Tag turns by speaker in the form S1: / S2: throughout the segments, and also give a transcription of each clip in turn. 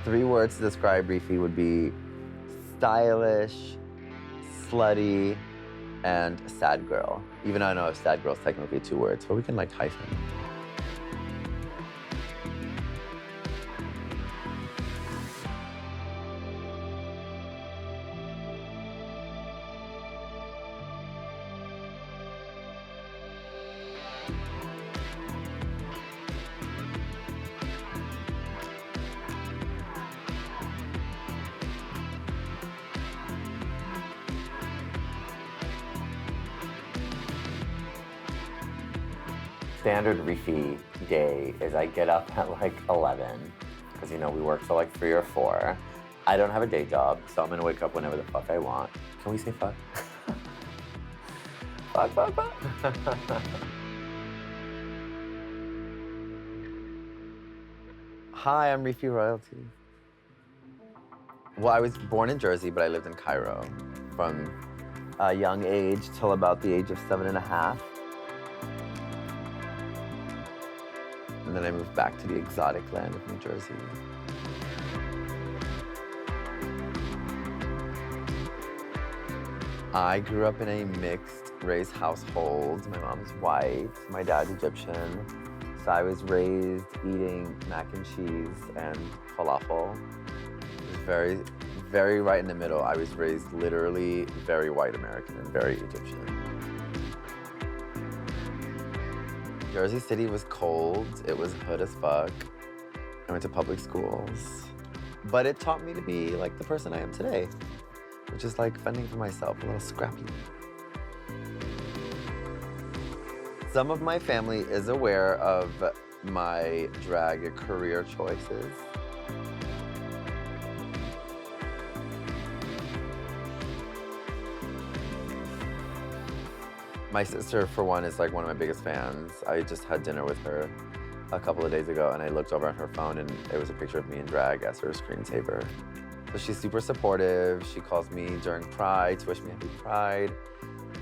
S1: 3 words to describe Rify would be stylish, slutty, and sad girl. Even though I know sad girl is technically 2 words, but we can like hyphen. Standard Rify day is I get up at like 11, because you know we work till like 3 or 4. I don't have a day job, so I'm gonna wake up whenever the fuck I want. Can we say fuck? fuck. Hi, I'm Rify Royalty. Well, I was born in Jersey, but I lived in Cairo from a young age till about the age of 7.5. And then I moved back to the exotic land of New Jersey. I grew up in a mixed-race household. My mom's white, my dad's Egyptian. So I was raised eating mac and cheese and falafel. It was very, very right in the middle. I was raised literally very white American and very Egyptian. Jersey City was cold. It was hood as fuck. I went to public schools. But it taught me to be like the person I am today, which is like fending for myself, a little scrappy. Some of my family is aware of my drag career choices. My sister, for one, is like one of my biggest fans. I just had dinner with her a couple of days ago and I looked over on her phone and it was a picture of me in drag as her screensaver. So she's super supportive. She calls me during Pride to wish me happy Pride.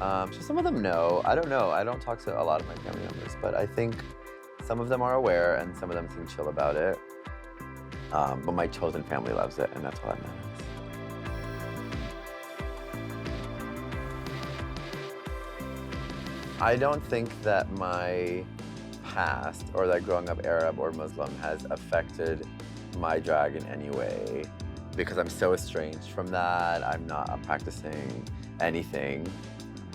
S1: So some of them know. I don't know. I don't talk to a lot of my family members, but I think some of them are aware and some of them seem chill about it. But my chosen family loves it and that's what matters. I don't think that my past or that growing up Arab or Muslim has affected my drag in any way because I'm so estranged from that. I'm not practicing anything.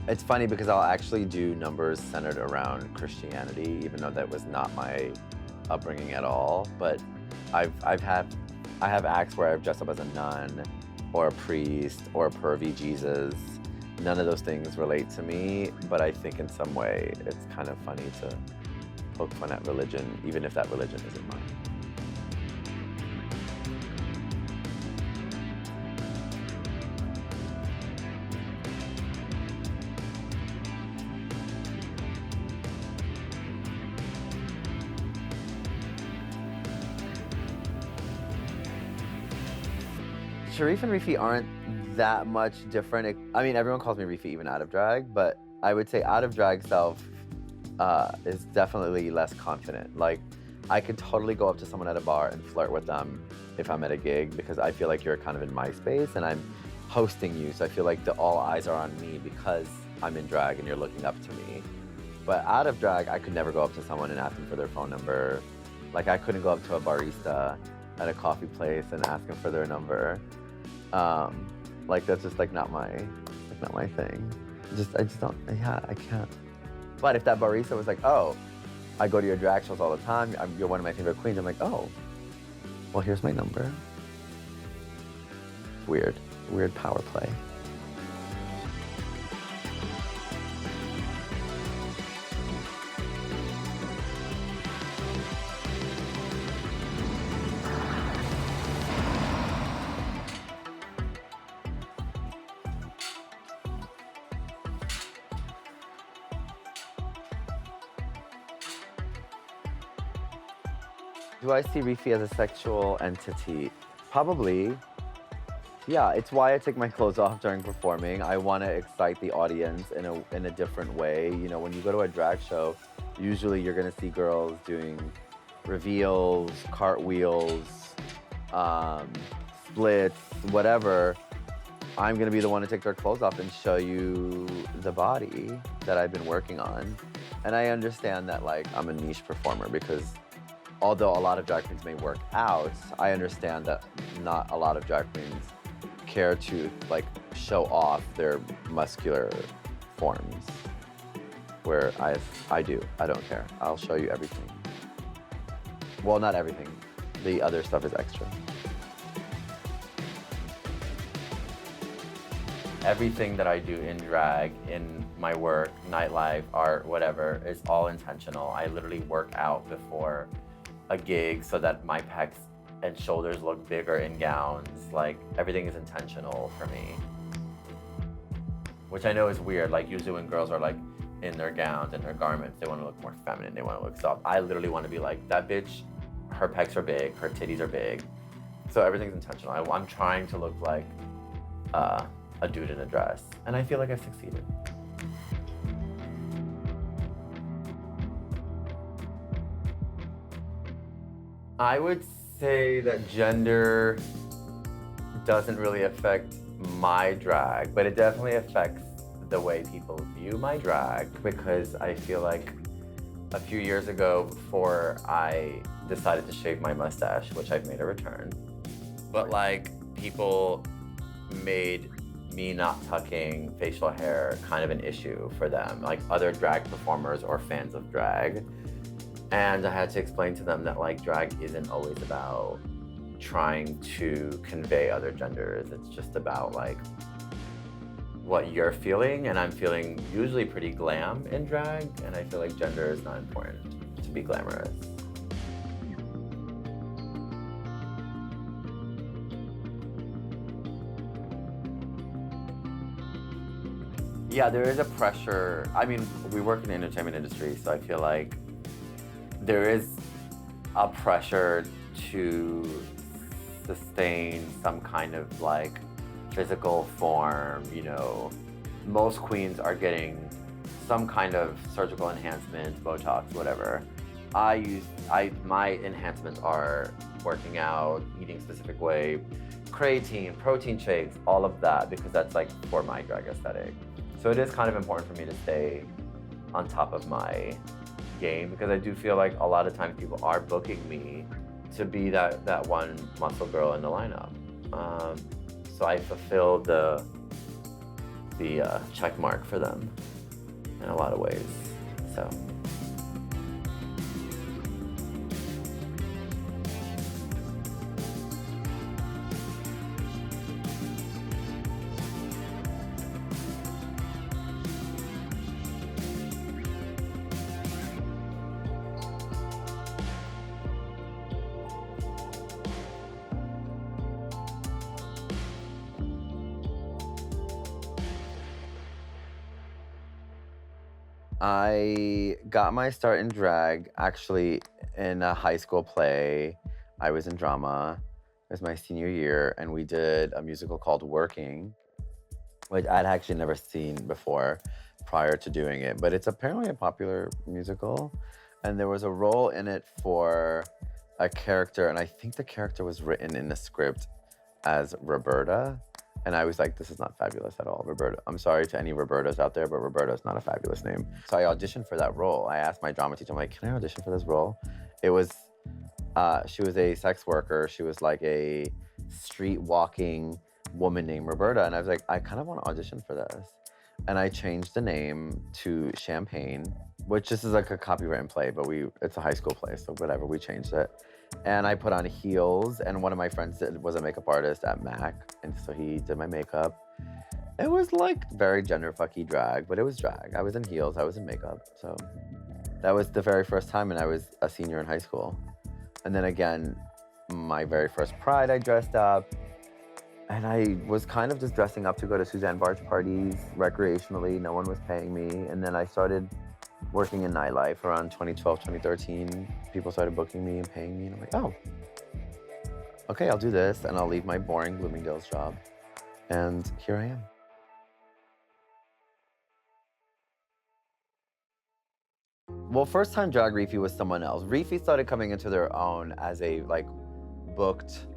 S1: It's funny because I'll actually do numbers centered around Christianity, even though that was not my upbringing at all. But I have acts where I've dressed up as a nun or a priest or a pervy Jesus. None of those things relate to me, but I think in some way it's kind of funny to poke fun at religion, even if that religion isn't mine. Sharif and Rify aren't that much different. I mean, everyone calls me Rify even out of drag, but I would say out of drag self is definitely less confident. Like, I could totally go up to someone at a bar and flirt with them if I'm at a gig because I feel like you're kind of in my space and I'm hosting you, so I feel like all eyes are on me because I'm in drag and you're looking up to me. But out of drag, I could never go up to someone and ask them for their phone number. Like, I couldn't go up to a barista at a coffee place and ask them for their number. Like, that's just like not my thing. I just don't, yeah, I can't. But if that barista was like, oh, I go to your drag shows all the time, you're one of my favorite queens, I'm like, oh, well, here's my number. Weird power play. Do I see Rify as a sexual entity? Probably. Yeah, it's why I take my clothes off during performing. I want to excite the audience in a different way. You know, when you go to a drag show, usually you're going to see girls doing reveals, cartwheels, splits, whatever, I'm gonna be the one to take their clothes off and show you the body that I've been working on. And I understand that like I'm a niche performer because although a lot of drag queens may work out, I understand that not a lot of drag queens care to like show off their muscular forms. Where I do, I don't care. I'll show you everything. Well, not everything. The other stuff is extra. Everything that I do in drag, in my work, nightlife, art, whatever, is all intentional. I literally work out before a gig so that my pecs and shoulders look bigger in gowns. Like, everything is intentional for me. Which I know is weird. Like, usually when girls are like in their gowns and their garments, they want to look more feminine, they want to look soft. I literally want to be like, that bitch, her pecs are big, her titties are big. So everything's intentional. I'm trying to look like a dude in a dress, and I feel like I've succeeded. I would say that gender doesn't really affect my drag, but it definitely affects the way people view my drag, because I feel like a few years ago, before I decided to shave my mustache, which I've made a return, but like people made me not tucking facial hair kind of an issue for them, like other drag performers or fans of drag. And I had to explain to them that like drag isn't always about trying to convey other genders. It's just about like what you're feeling, and I'm feeling usually pretty glam in drag, and I feel like gender is not important to be glamorous. Yeah, there is a pressure. I mean, we work in the entertainment industry, so I feel like there is a pressure to sustain some kind of like physical form, you know. Most queens are getting some kind of surgical enhancement, Botox, whatever. My enhancements are working out, eating a specific way, creatine, protein shakes, all of that, because that's like for my drag aesthetic. So it is kind of important for me to stay on top of my game, because I do feel like a lot of times people are booking me to be that one muscle girl in the lineup. So I fulfill the check mark for them in a lot of ways. So. I got my start in drag actually in a high school play. I was in drama. It was my senior year, and we did a musical called Working, which I'd actually never seen before prior to doing it, but it's apparently a popular musical. And there was a role in it for a character, and I think the character was written in the script as Roberta. And I was like, this is not fabulous at all, Roberta. I'm sorry to any Robertas out there, but Roberta's not a fabulous name. So I auditioned for that role. I asked my drama teacher, I'm like, can I audition for this role? It was, she was a sex worker. She was like a street walking woman named Roberta. And I was like, I kind of want to audition for this. And I changed the name to Champagne, which this is like a copywritten play, but it's a high school play, so whatever, we changed it. And I put on heels, and one of my friends was a makeup artist at Mac, and so he did my makeup. It was like very gender fucky drag, but it was drag. I was in heels, I was in makeup, so that was the very first time, and I was a senior in high school. And then again, my very first Pride, I dressed up, and I was kind of just dressing up to go to Suzanne Bartsch parties recreationally. No one was paying me, and then I started working in nightlife around 2012, 2013. People started booking me and paying me, and I'm like, oh, okay, I'll do this, and I'll leave my boring Bloomingdale's job. And here I am. Well, first time drag Rify was someone else. Rify started coming into their own as a like booked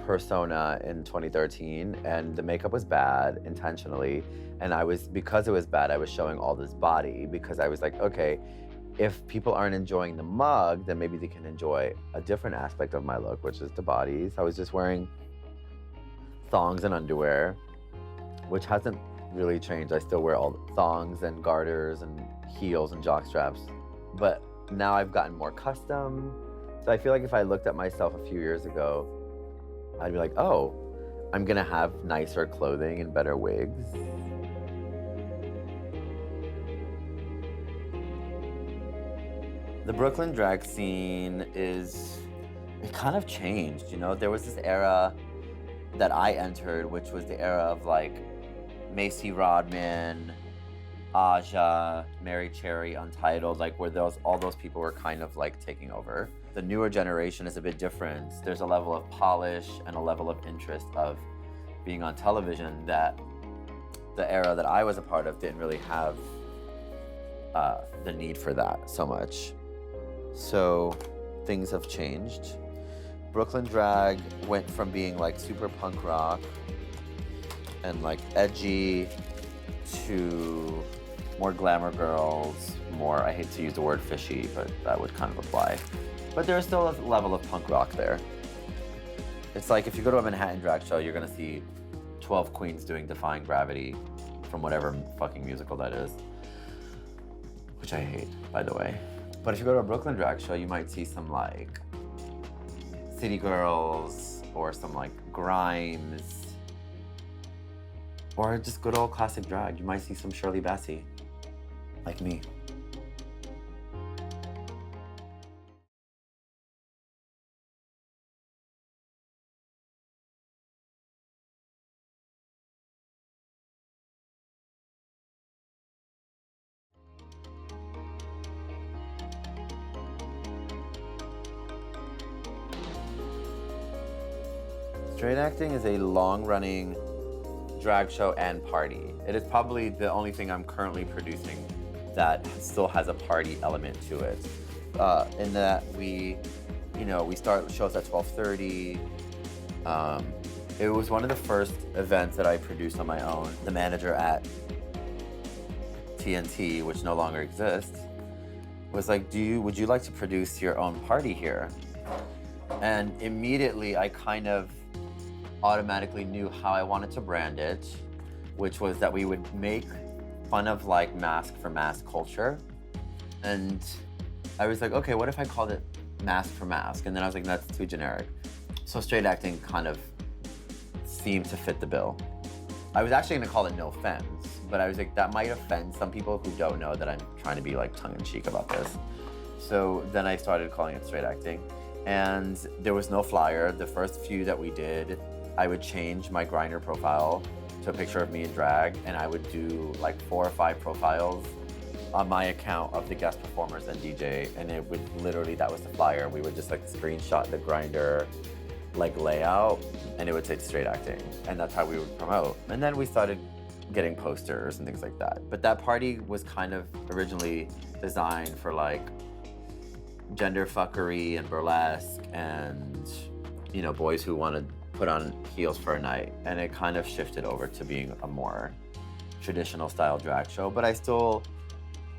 S1: persona in 2013, and the makeup was bad intentionally. And because it was bad, I was showing all this body, because I was like, okay, if people aren't enjoying the mug, then maybe they can enjoy a different aspect of my look, which is the bodies. I was just wearing thongs and underwear, which hasn't really changed. I still wear all thongs and garters and heels and jock straps, but now I've gotten more custom. So I feel like if I looked at myself a few years ago, I'd be like, oh, I'm gonna have nicer clothing and better wigs. The Brooklyn drag scene it kind of changed, you know? There was this era that I entered, which was the era of like Macy Rodman, Aja, Mary Cherry, Untitled, like where all those people were kind of like taking over. The newer generation is a bit different. There's a level of polish and a level of interest of being on television that the era that I was a part of didn't really have the need for that so much. So things have changed. Brooklyn drag went from being like super punk rock and like edgy to more glamour girls, more, I hate to use the word fishy, but that would kind of apply. But there's still a level of punk rock there. It's like if you go to a Manhattan drag show, you're gonna see 12 queens doing Defying Gravity from whatever fucking musical that is, which I hate, by the way. But if you go to a Brooklyn drag show, you might see some like City Girls or some like Grimes or just good old classic drag. You might see some Shirley Bassey, like me. Straight acting is a long-running drag show and party. It is probably the only thing I'm currently producing that still has a party element to it. In that we start shows at 12:30. It was one of the first events that I produced on my own. The manager at TNT, which no longer exists, was like, would you like to produce your own party here? And immediately I kind of automatically knew how I wanted to brand it, which was that we would make fun of like mask for mask culture. And I was like, okay, what if I called it mask for mask? And then I was like, that's too generic. So straight acting kind of seemed to fit the bill. I was actually gonna call it No Femmes, but I was like, that might offend some people who don't know that I'm trying to be like tongue-in-cheek about this. So then I started calling it straight acting. And there was no flyer. The first few that we did, I would change my Grindr profile to a picture of me in drag, and I would do like 4 or 5 profiles on my account of the guest performers and DJ, and it would literally, that was the flyer. We would just like screenshot the Grindr like layout, and it would say straight acting, and that's how we would promote. And then we started getting posters and things like that. But that party was kind of originally designed for like gender fuckery and burlesque and, you know, boys who want to put on heels for a night. And it kind of shifted over to being a more traditional style drag show. But I still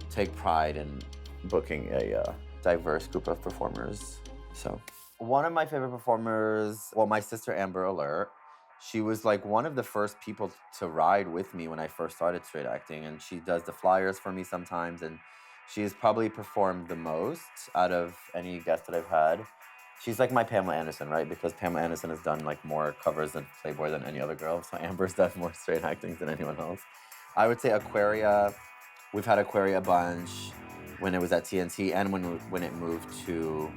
S1: take pride in booking a diverse group of performers. So one of my favorite performers, well, my sister Amber Alert, she was like one of the first people to ride with me when I first started straight acting, and she does the flyers for me sometimes, and she's probably performed the most out of any guest that I've had. She's like my Pamela Anderson, right? Because Pamela Anderson has done like more covers in Playboy than any other girl, so Amber's done more straight acting than anyone else. I would say Aquaria, we've had Aquaria a bunch when it was at TNT and when it moved to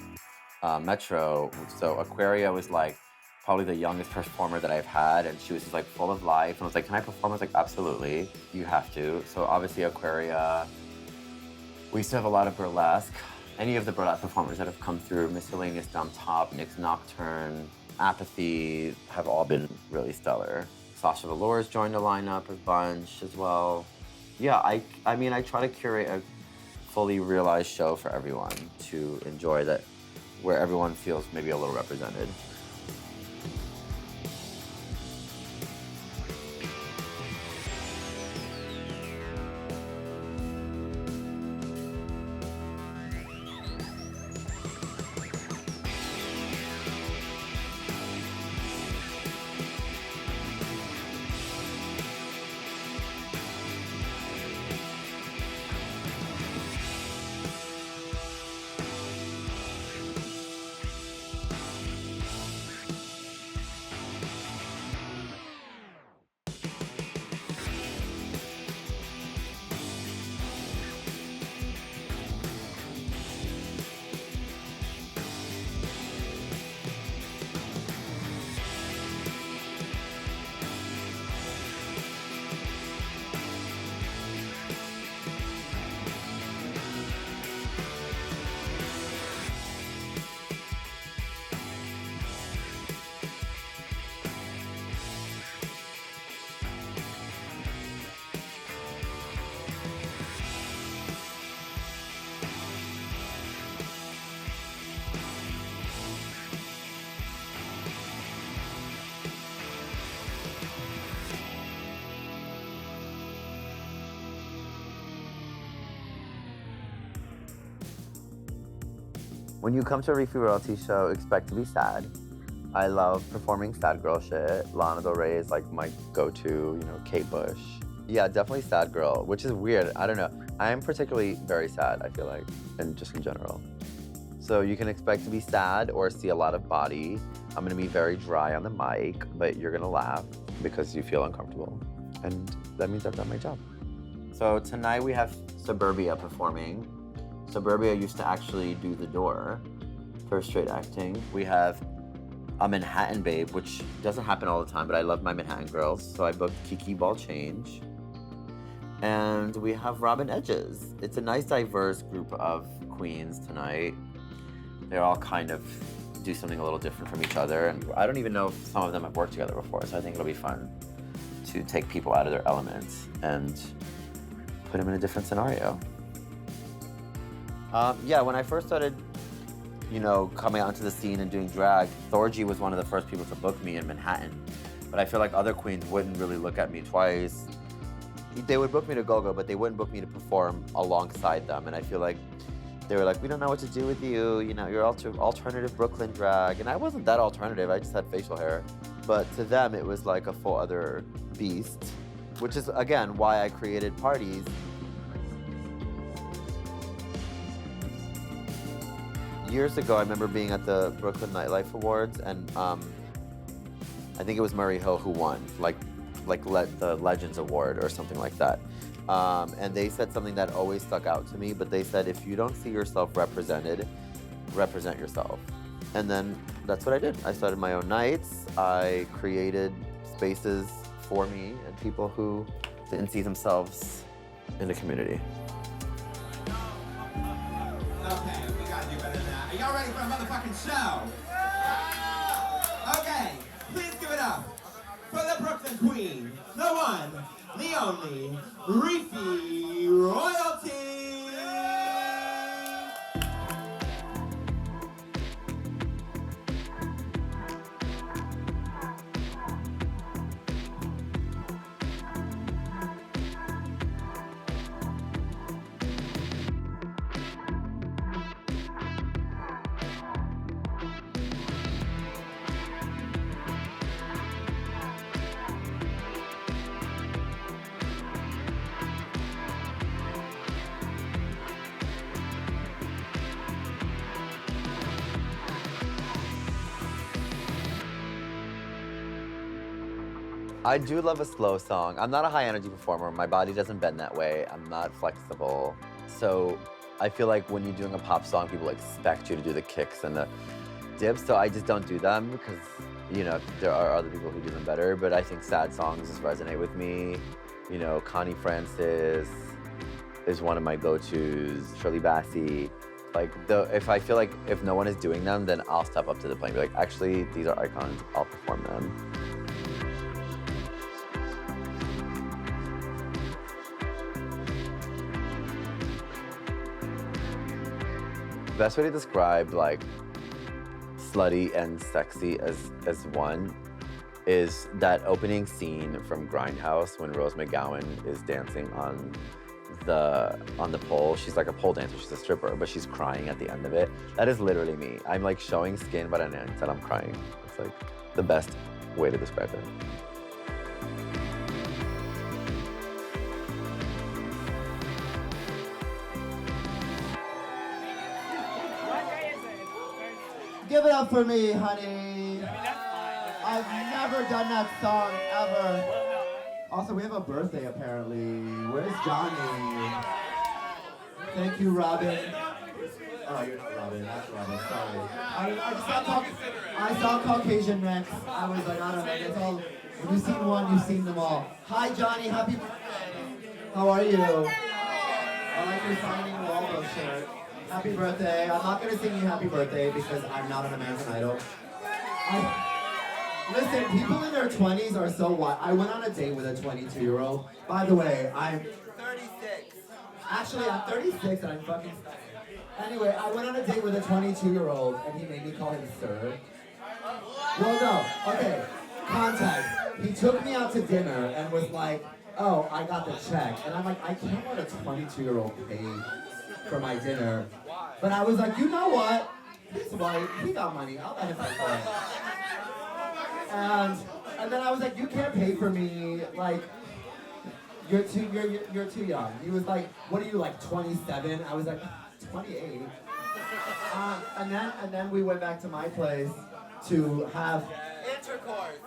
S1: Metro. So Aquaria was like probably the youngest performer that I've had, and she was just like full of life, and I was like, can I perform? I was like, absolutely, you have to. So obviously Aquaria. We used to have a lot of burlesque. Any of the burlesque performers that have come through, Miscellaneous Dumb Top, Nick's Nocturne, Apathy, have all been really stellar. Sasha Velour's joined the lineup a bunch as well. Yeah, I mean, I try to curate a fully realized show for everyone to enjoy, that where everyone feels maybe a little represented. When you come to a Rify royalty show, expect to be sad. I love performing sad girl shit. Lana Del Rey is like my go-to, you know, Kate Bush. Yeah, definitely sad girl, which is weird. I don't know. I am particularly very sad, I feel like, and just in general. So you can expect to be sad or see a lot of body. I'm gonna be very dry on the mic, but you're gonna laugh because you feel uncomfortable. And that means I've done my job. So tonight we have Suburbia performing. Suburbia used to actually do the door for straight acting. We have a Manhattan babe, which doesn't happen all the time, but I love my Manhattan girls. So I booked Kiki Ball Change. And we have Robin Edges. It's a nice diverse group of queens tonight. They're all kind of do something a little different from each other. And I don't even know if some of them have worked together before, so I think it'll be fun to take people out of their elements and put them in a different scenario. Yeah, when I first started, you know, coming out into the scene and doing drag, Thorgy was one of the first people to book me in Manhattan. But I feel like other queens wouldn't really look at me twice. They would book me to go-go, but they wouldn't book me to perform alongside them. And I feel like they were like, we don't know what to do with you. You know, you're alternative Brooklyn drag. And I wasn't that alternative. I just had facial hair. But to them, it was like a full other beast, which is, again, why I created parties. Years ago, I remember being at the Brooklyn Nightlife Awards, and I think it was Murray Hill who won, the Legends Award or something like that. And they said something that always stuck out to me, but they said, if you don't see yourself represented, represent yourself. And then that's what I did. I started my own nights. I created spaces for me and people who didn't see themselves in the community.
S2: Okay, we gotta do better than that. Are y'all ready for a motherfucking show? Yeah! Okay, please give it up for the Brooklyn Queen, the one, the only, Rify Royalty!
S1: I do love a slow song. I'm not a high energy performer. My body doesn't bend that way. I'm not flexible. So I feel like when you're doing a pop song, people expect you to do the kicks and the dips. So I just don't do them because, you know, there are other people who do them better. But I think sad songs just resonate with me. You know, Connie Francis is one of my go-tos. Shirley Bassey. Like, if I feel like if no one is doing them, then I'll step up to the plate and be like, actually, these are icons. I'll perform them. Best way to describe like slutty and sexy as one is that opening scene from Grindhouse when Rose McGowan is dancing on the pole. She's like a pole dancer, she's a stripper, but she's crying at the end of it. That is literally me. I'm like showing skin, but instead I'm crying. It's like the best way to describe it.
S3: Give it up for me, honey. I've never done that song ever. Also, we have a birthday apparently. Where's Johnny? Thank you, Robin. Oh, you're not Robin. That's Robin. Sorry. I saw Caucasian next. I was like, I don't know. It's all. If you've seen one, you've seen them all. Hi, Johnny. Happy birthday. How are you? I like your signing Waldo shirt. Happy birthday. I'm not going to sing you happy birthday because I'm not an American Idol. Listen, people in their 20s are so wild. I went on a date with a 22-year-old. By the way, I'm 36. Actually, I'm 36 and I'm fucking stunning. Anyway, I went on a date with a 22-year-old and he made me call him Stirr. Well, no. Okay. Context. He took me out to dinner and was like, oh, I got the check. And I'm like, I can't let a 22-year-old pay for my dinner. But I was like, you know what? he's white, he got money, I'll let him pay for it. And then I was like, you can't pay for me, like, you're too young. He was like, what are you, like 27? I was like, 28. And then we went back to my place to have intercourse.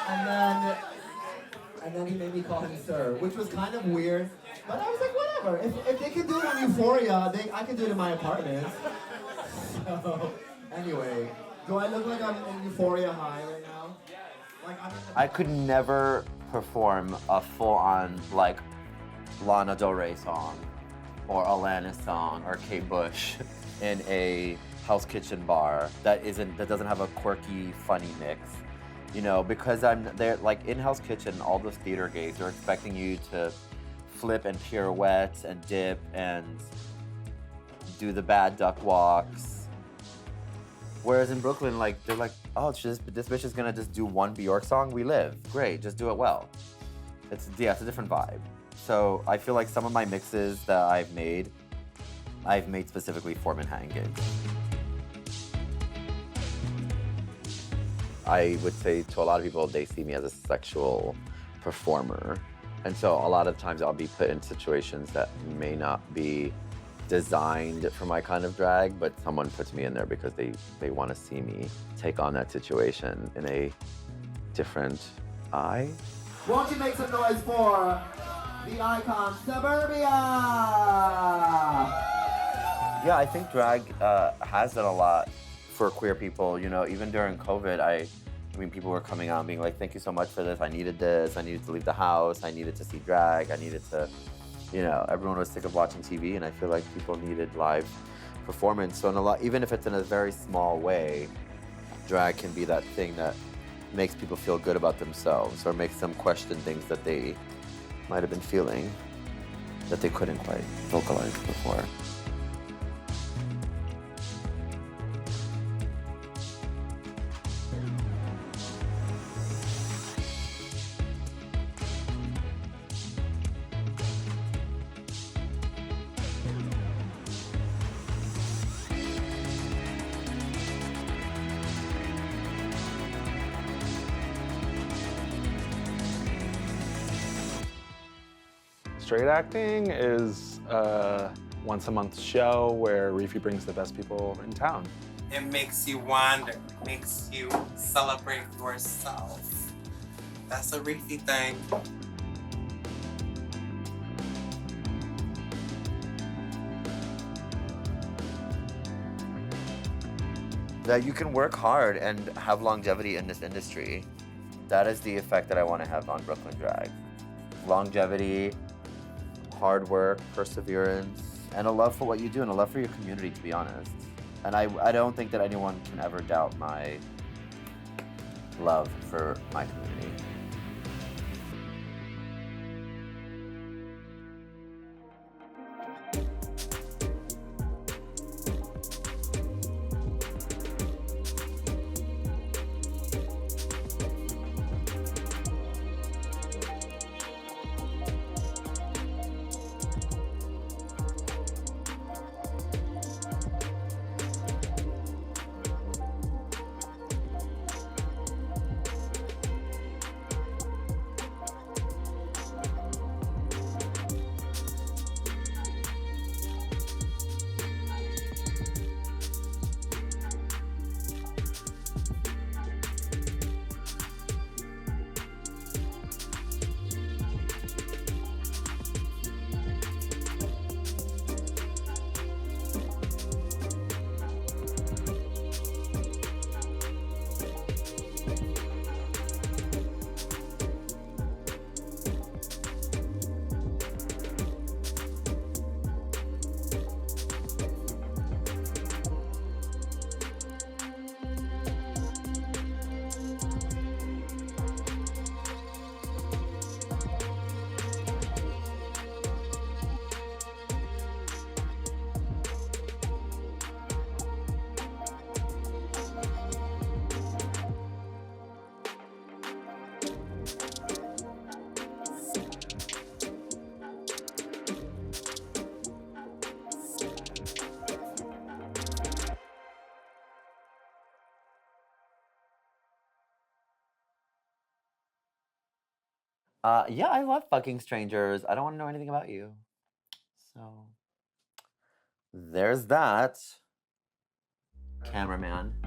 S3: And then he made me call him Stirr, which was kind of weird. But I was like, whatever. If they can do it on Euphoria, I can do it in my apartment. So, anyway, do I look like I'm in Euphoria High right now? Like
S1: I could never perform a full-on like Lana Del Rey song or Alanis song or Kate Bush in a Hell's Kitchen bar that doesn't have a quirky, funny mix. You know, because I'm there, like in Hell's Kitchen, all those theater gays are expecting you to flip and pirouette and dip and do the bad duck walks. Whereas in Brooklyn, like they're like, oh, this bitch is gonna just do one Bjork song. We live, great, just do it well. It's a different vibe. So I feel like some of my mixes that I've made specifically for Manhattan gigs. I would say to a lot of people, they see me as a sexual performer. And so a lot of times I'll be put in situations that may not be designed for my kind of drag, but someone puts me in there because they want to see me take on that situation in a different eye.
S3: Won't you make some noise for the icon Suburbia?
S1: Yeah, I think drag has done a lot for queer people. You know, even during COVID, I mean, people were coming out and being like, thank you so much for this. I needed this. I needed to leave the house. I needed to see drag. I needed to, you know, everyone was sick of watching TV, and I feel like people needed live performance. So even if it's in a very small way, drag can be that thing that makes people feel good about themselves or makes them question things that they might have been feeling that they couldn't quite vocalize before.
S4: Straight acting is a once-a-month show where Rify brings the best people in town.
S5: It makes you wander, it makes you celebrate yourself. That's a Rify thing.
S1: That you can work hard and have longevity in this industry. That is the effect that I want to have on Brooklyn Drag. Longevity, hard work, perseverance, and a love for what you do and a love for your community, to be honest. And I don't think that anyone can ever doubt my love for my community. Yeah, I love fucking strangers. I don't want to know anything about you. So there's that. Cameraman.